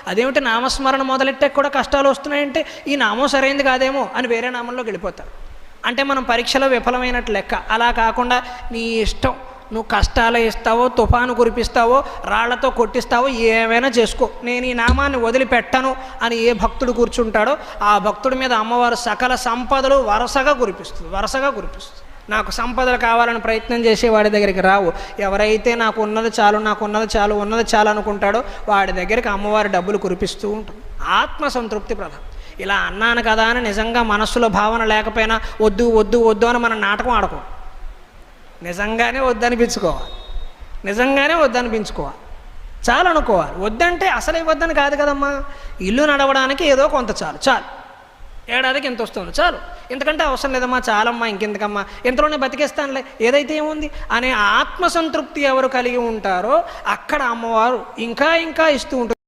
అదేమిటి నామస్మరణ మొదలెట్టే కూడా కష్టాలు వస్తున్నాయంటే ఈ నామం సరైనది కాదేమో అని వేరే నామంలోకి వెళ్ళిపోతారు. అంటే మనం పరీక్షలో విఫలమైనట్టు లెక్క. అలా కాకుండా నీ ఇష్టం, నువ్వు కష్టాలు ఇస్తావో, తుఫాను కురిపిస్తావో, రాళ్లతో కొట్టిస్తావో, ఏమైనా చేసుకో, నేను ఈ నామాన్ని వదిలిపెట్టను అని ఏ భక్తుడు కూర్చుంటాడో ఆ భక్తుడి మీద అమ్మవారు సకల సంపదలు వరుసగా కురిపిస్తుంది. నాకు సంపదలు కావాలని ప్రయత్నం చేసే వాడి దగ్గరికి రావు. ఎవరైతే నాకు ఉన్నది చాలు అనుకుంటాడో వాడి దగ్గరికి అమ్మవారి డబ్బులు కురిపిస్తూ ఉంటుంది. ఆత్మసంతృప్తి ప్రధానం. ఇలా అన్నాను కదా అని నిజంగా మనస్సులో భావన లేకపోయినా వద్దు అని మనం నాటకం ఆడుకోం. నిజంగానే వద్దనిపించుకోవాలి, చాలు అనుకోవాలి. వద్దంటే అసలే వద్దని కాదు కదమ్మా, ఇల్లు నడవడానికి ఏదో కొంత చాలు, ఏడాదికి ఎంత వస్తుంది చాలు, ఇంతకంటే అవసరం లేదమ్మా, చాలమ్మా, ఇంకెందుకమ్మా, ఇంతలోనే బతికేస్తానులే, ఏదైతే ఏముంది అనే ఆత్మసంతృప్తి ఎవరు కలిగి ఉంటారో అక్కడ అమ్మవారు ఇంకా ఇస్తూ ఉంటుంది.